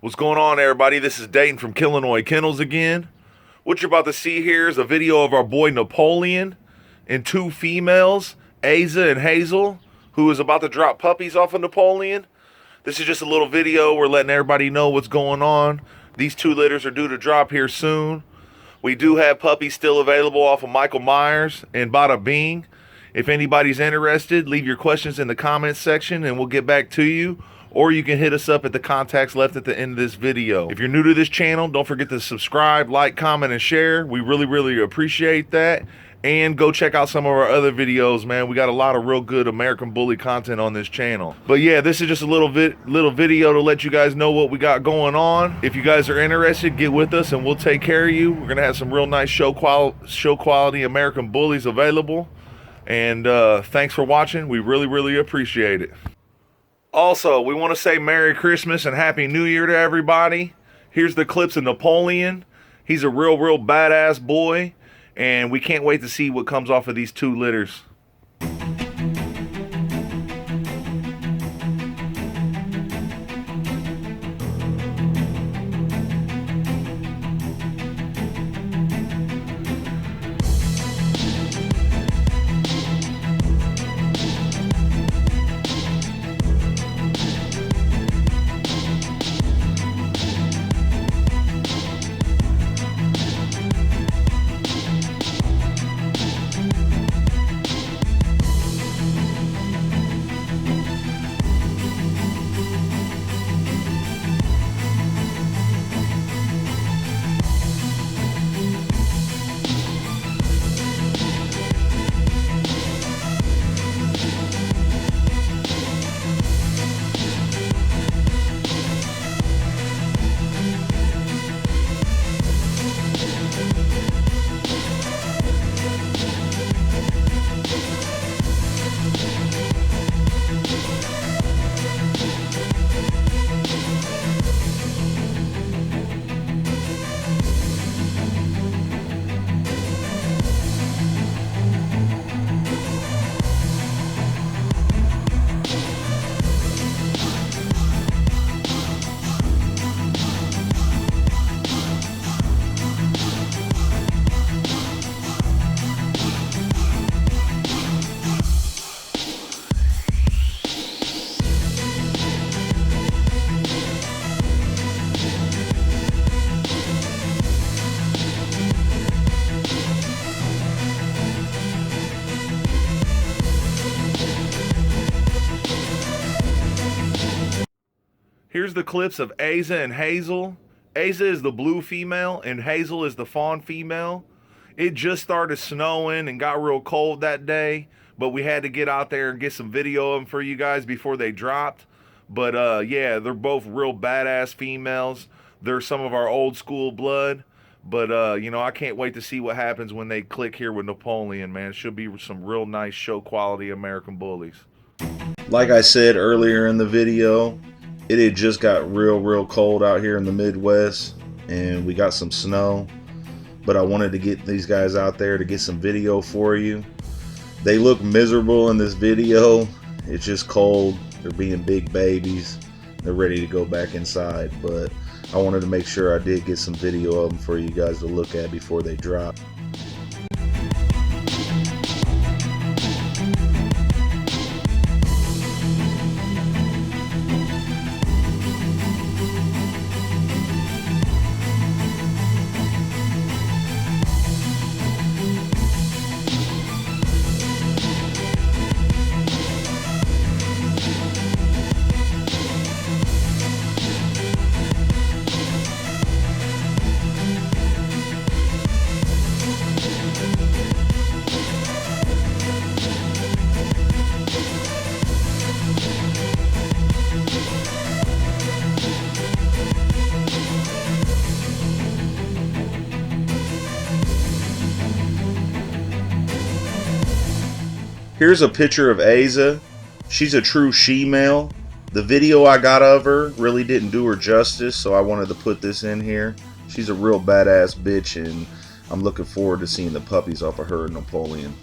What's going on, everybody? This is Dayton from Killinois Kennels again. What you're about to see here is a video of our boy Napoleon and two females, Aiza and Hazel, who is about to drop puppies off of Napoleon. This is just a little video. We're letting everybody know what's going on. These two litters are due to drop here soon. We do have puppies still available off of Michael Myers and Bada Bing. If anybody's interested, leave your questions in the comments section and we'll get back to you. Or you can hit us up at the contacts left at the end of this video. If you're new to this channel, don't forget to subscribe, like, comment, and share. We really appreciate that. And go check out some of our other videos, man. We got a lot of real good American Bully content on this channel. But yeah, this is just a little video to let you guys know what we got going on. If you guys are interested, get with us and we'll take care of you. We're gonna have some real nice show quality American Bullies available. And thanks for watching. We really appreciate it. Also, we want to say Merry Christmas and Happy New Year to everybody. Here's the clips of Napoleon. He's a real badass boy, and we can't wait to see what comes off of these two litters. Here's the clips of Aiza and Hazel. Aiza is the blue female and Hazel is the fawn female. It just started snowing and got real cold that day, but we had to get out there and get some video of them for you guys before they dropped. But yeah, they're both real badass females. They're some of our old school blood. But you know, I can't wait to see what happens when they click here with Napoleon, man. It should be some real nice show quality American Bullies. Like I said earlier in the video, it had just got real cold out here in the Midwest and we got some snow, but I wanted to get these guys out there to get some video for you. They look miserable in this video. It's just cold. They're being big babies. They're ready to go back inside, but I wanted to make sure I did get some video of them for you guys to look at before they drop. Here's a picture of Aiza. She's a true she-male. The video I got of her really didn't do her justice, so I wanted to put this in here. She's a real badass bitch, and I'm looking forward to seeing the puppies off of her and Napoleon.